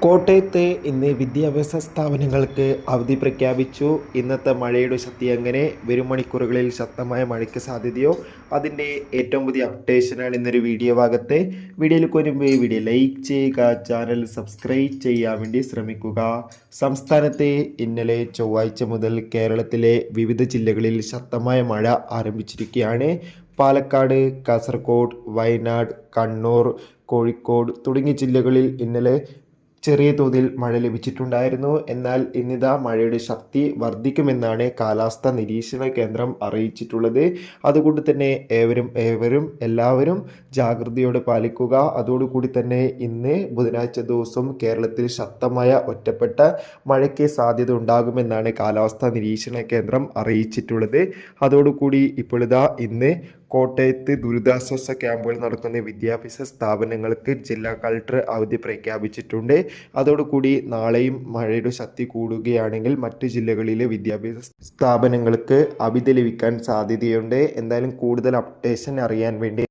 കോട്ടയത്ത് ഇന്ന് വിദ്യാഭ്യാസ സ്ഥാപനങ്ങൾക്ക് അവധി പ്രഖ്യാപിച്ചു. ഇന്നത്തെ മഴയുടെ ശക്തി എങ്ങനെ, വരും മണിക്കൂറുകളിൽ ശക്തമായ മഴയ്ക്ക് സാധ്യതയോ, അതിൻ്റെ ഏറ്റവും പുതിയ അപ്ഡേഷനാണ് ഇന്നൊരു വീഡിയോ ഭാഗത്ത്. വീഡിയോയിലേക്ക് വരുമ്പോൾ ഈ വീഡിയോ ലൈക്ക് ചെയ്യുക, ചാനൽ സബ്സ്ക്രൈബ് ചെയ്യാൻ വേണ്ടി ശ്രമിക്കുക. സംസ്ഥാനത്തെ ഇന്നലെ ചൊവ്വാഴ്ച മുതൽ കേരളത്തിലെ വിവിധ ജില്ലകളിൽ ശക്തമായ മഴ ആരംഭിച്ചിരിക്കുകയാണ്. പാലക്കാട്, കാസർഗോഡ്, വയനാട്, കണ്ണൂർ, കോഴിക്കോട് തുടങ്ങിയ ജില്ലകളിൽ ഇന്നലെ ചെറിയ തോതിൽ മഴ ലഭിച്ചിട്ടുണ്ടായിരുന്നു. എന്നാൽ ഇന്നിതാ മഴയുടെ ശക്തി വർദ്ധിക്കുമെന്നാണ് കാലാവസ്ഥാ നിരീക്ഷണ കേന്ദ്രം അറിയിച്ചിട്ടുള്ളത്. അതുകൊണ്ട് തന്നെ എല്ലാവരും ജാഗ്രതയോടെ പാലിക്കുക. അതോടുകൂടി തന്നെ ഇന്ന് ബുധനാഴ്ച ദിവസം കേരളത്തിൽ ശക്തമായ ഒറ്റപ്പെട്ട മഴയ്ക്ക് സാധ്യത ഉണ്ടാകുമെന്നാണ് കാലാവസ്ഥാ നിരീക്ഷണ കേന്ദ്രം അറിയിച്ചിട്ടുള്ളത്. അതോടുകൂടി ഇപ്പോഴിതാ ഇന്ന് കോട്ടയത്ത് ദുരിതാശ്വാസ ക്യാമ്പുകൾ നടക്കുന്ന വിദ്യാഭ്യാസ സ്ഥാപനങ്ങൾക്ക് ജില്ലാ കളക്ടർ അവധി പ്രഖ്യാപിച്ചിട്ടുണ്ട്. അതോടുകൂടി നാളെയും മഴയുടെ ശക്തി കൂടുകയാണെങ്കിൽ മറ്റ് ജില്ലകളിലെ വിദ്യാഭ്യാസ സ്ഥാപനങ്ങൾക്ക് അവധി ലഭിക്കാൻ സാധ്യതയുണ്ട്. എന്തായാലും കൂടുതൽ അപ്ഡേഷൻ അറിയാൻ വേണ്ടി